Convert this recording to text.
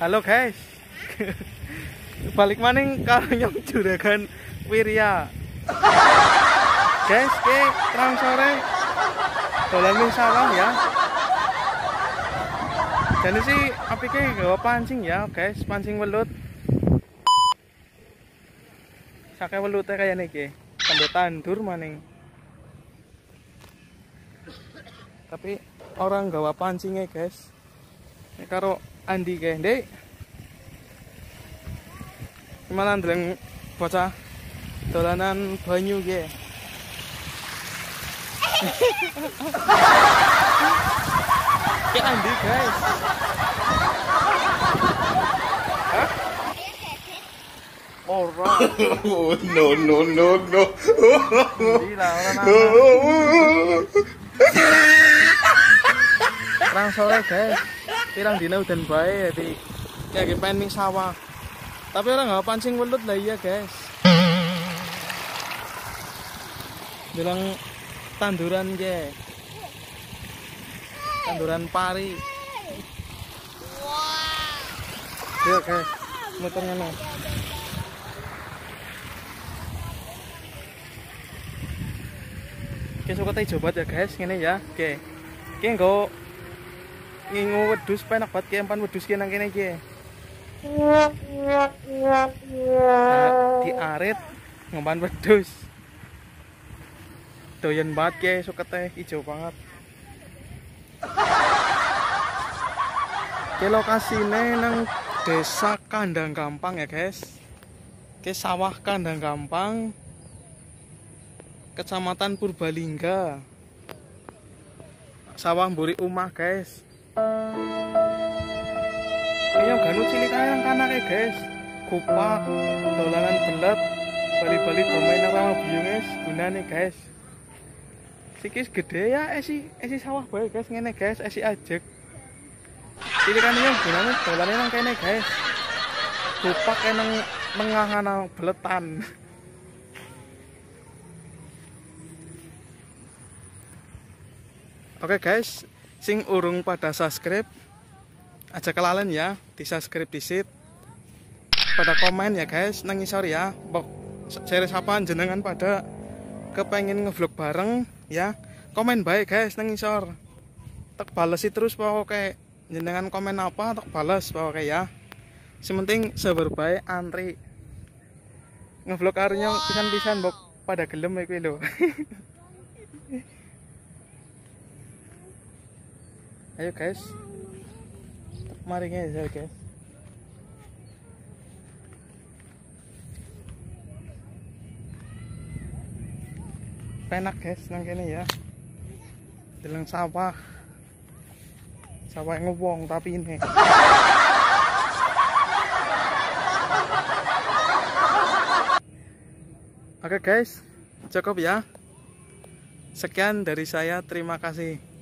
Halo guys. Balik maning karo nyong Juragan Wirya. Guys, terang sore dolan ning sawah ya. Jadi sih apike gawa pancing ya, guys, pancing welut. Sake welute kaya niki, sambil tandur maning. Tapi orang gawa pancingnya, guys. Ini karo Andi kayak, Dek. Gimana ndeleng bocah dolanan banyu ge. Kayak Andi, guys. Hah? Ora. No. Gila, orang apa? Terang sore, guys. Pirang dina udan bae jadi kayak pengen ning sawah. Tapi orang nggak pancing welut lah iya, guys. Bilang tanduran ge. Tanduran pari. Wow. Yuk, guys. Muter ngono. Oke, suka teh coba ya, guys. Ngene ya. Oke. Oke, nggo ngingu wedhus penak banget ki empan wedhus ki nang kene ki. Diarit ngempan wedhus. Doyan banget ki sukete ijo banget. Ki lokasine nang Desa Kandang Gampang ya, guys. Ki sawah Kandang Gampang, Kecamatan Purbalingga. Sawah mburi omah, guys. Kayaknya ganu cilik kayang kanake, guys. Kupak, dolanan belet, bali-bali domain sama biung, guys. Gunane, guys. Sikis gede ya, esi sawah bae, guys. Ngene, guys, esi ajek. Cilikane yang gunane dolanan nang kene, guys. Kupak nang tengah ana beletan. Oke, guys, sing urung pada subscribe aja kelalen ya, di subscribe disit. Pada komen ya, guys, nang ngisor ya. Share siapa jenengan pada kepengen ngevlog bareng ya. Komen baik, guys, nang ngisor. Tak balesi terus pokoknya jenengan komen apa tak balas pokoknya ya. Sementing sabar bae antri. Ngevlog arenya pisan-pisan mbok pada gelem iki lho. Ayo, guys. Mari ngejar, guys. Penak, guys, nang kene ya. Deleng sawah. Sawah ngewong tapi ini. Oke, guys. Cukup ya. Sekian dari saya, terima kasih.